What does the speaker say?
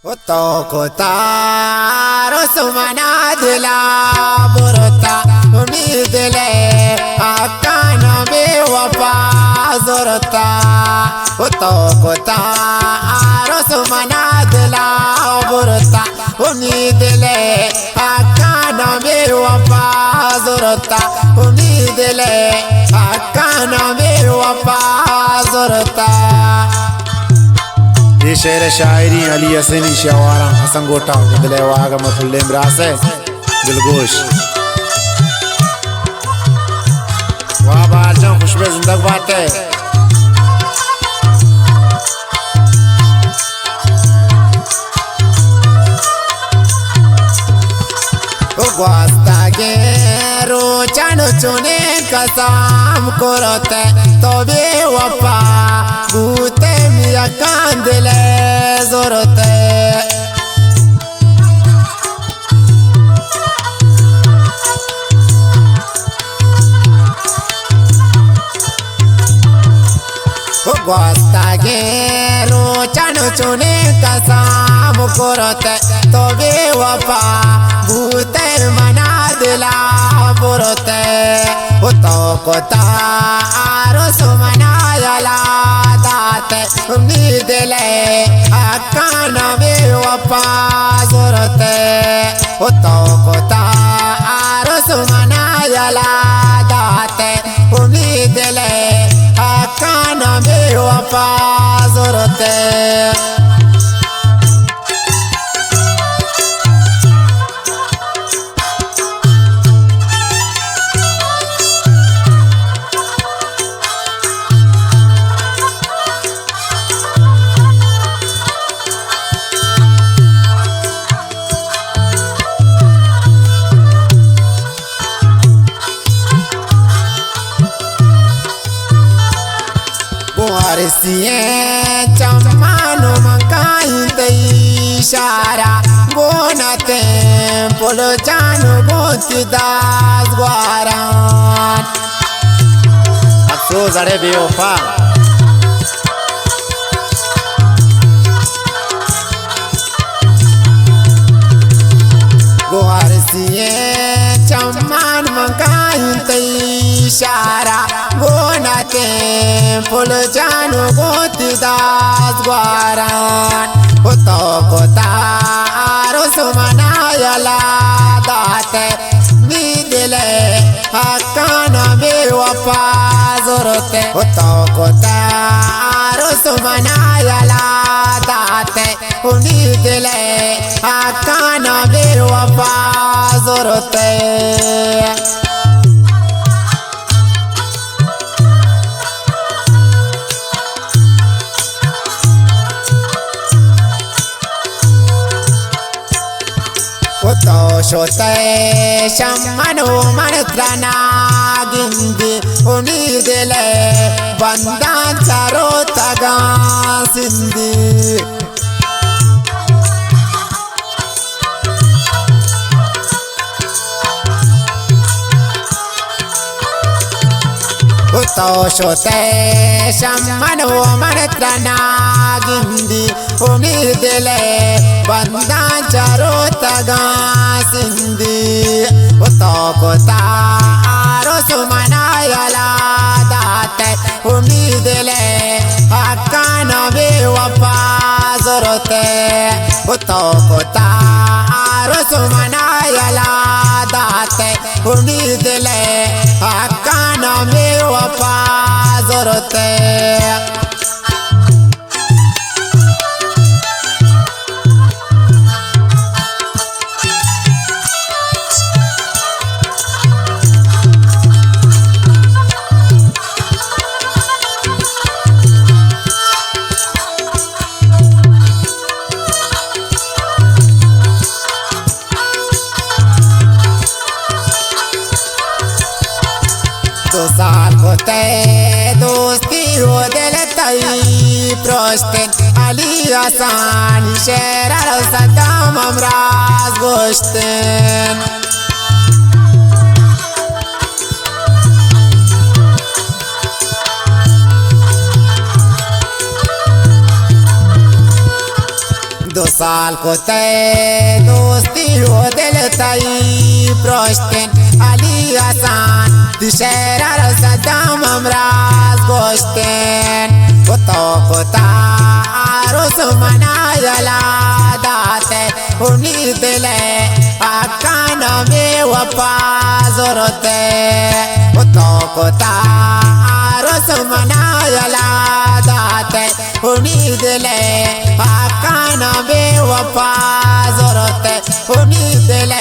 तो कोतारो सुमना दिला बुरता उम्मीद ले आकान में वफा जोरता। तो कोतारो सुमना दिला बुरता उम्मीद ले आकान में वफा जोरता। उम्मीद ले आकान में वफा जोरता। ये शेर शायरी अली हसनी शवारा हसन गोटा दिले वाग मफुल्ले मरासे दिलगोश वाह बाजा खुशबू जिंदगी बात है। वास्ता के रोचन चुने कसम करते तो बेवफा भूते मिया कांदले जोरते। वास्ता के रोचन चुने कसम करते तो बेवफा भूते मना दिला बुरते। तो कोतारो सुमना यला दाते उम्मीद ले आकान में वफा जोरते। तो कोतारो सुमना यला दाते उम्मीद ले आकान में वफा जोरते। वारसिए चम्मानो मकाई इशारा गोनते पोलो जानो गोती दास ग्वारान। अफसोस अरे बेवफा वारसिए चम्मान मकाई इशारा गोनते फुल जानो गोती दास ग्वारान। तो कोतारो सुमना यला दाते मिदले आकान में वफा जोरते। तो कोतारो सुमना यला दाते उम्मीद ले आकान में वफा जोरते। तो शोते शम्मनो मनत्रना गिंदी उम्मीद ले बंदा चारो तगा सिंधी। तो शोते शम्मनो मनत्रना गिंदी उम्मीद ले बंदा चारो तगा सिंधी। तो कोतारो सुमना यला दाते उम्मीद ले आकान में वफा जोरते। तो कोतारो सुमना यला दाते उम्मीद ले आकान में वफा जोरते। तो साकोते दोस्ती हो दिल तई प्रोस्टेन अली आसान शेर सदाम अमराज गोश्तेन। 2 साल को तय दोस्ती हो दिल तई प्रोस्टेन अली हसन दिशेरा सदाम अमराज गोश्तेन कोता आरुस मनायला दाते उम्मीद ले आकान में वफा जरूरते कोता आरुस मनायला दाते उम्मीद ले आकान में वफा जरूरते उम्मीद ले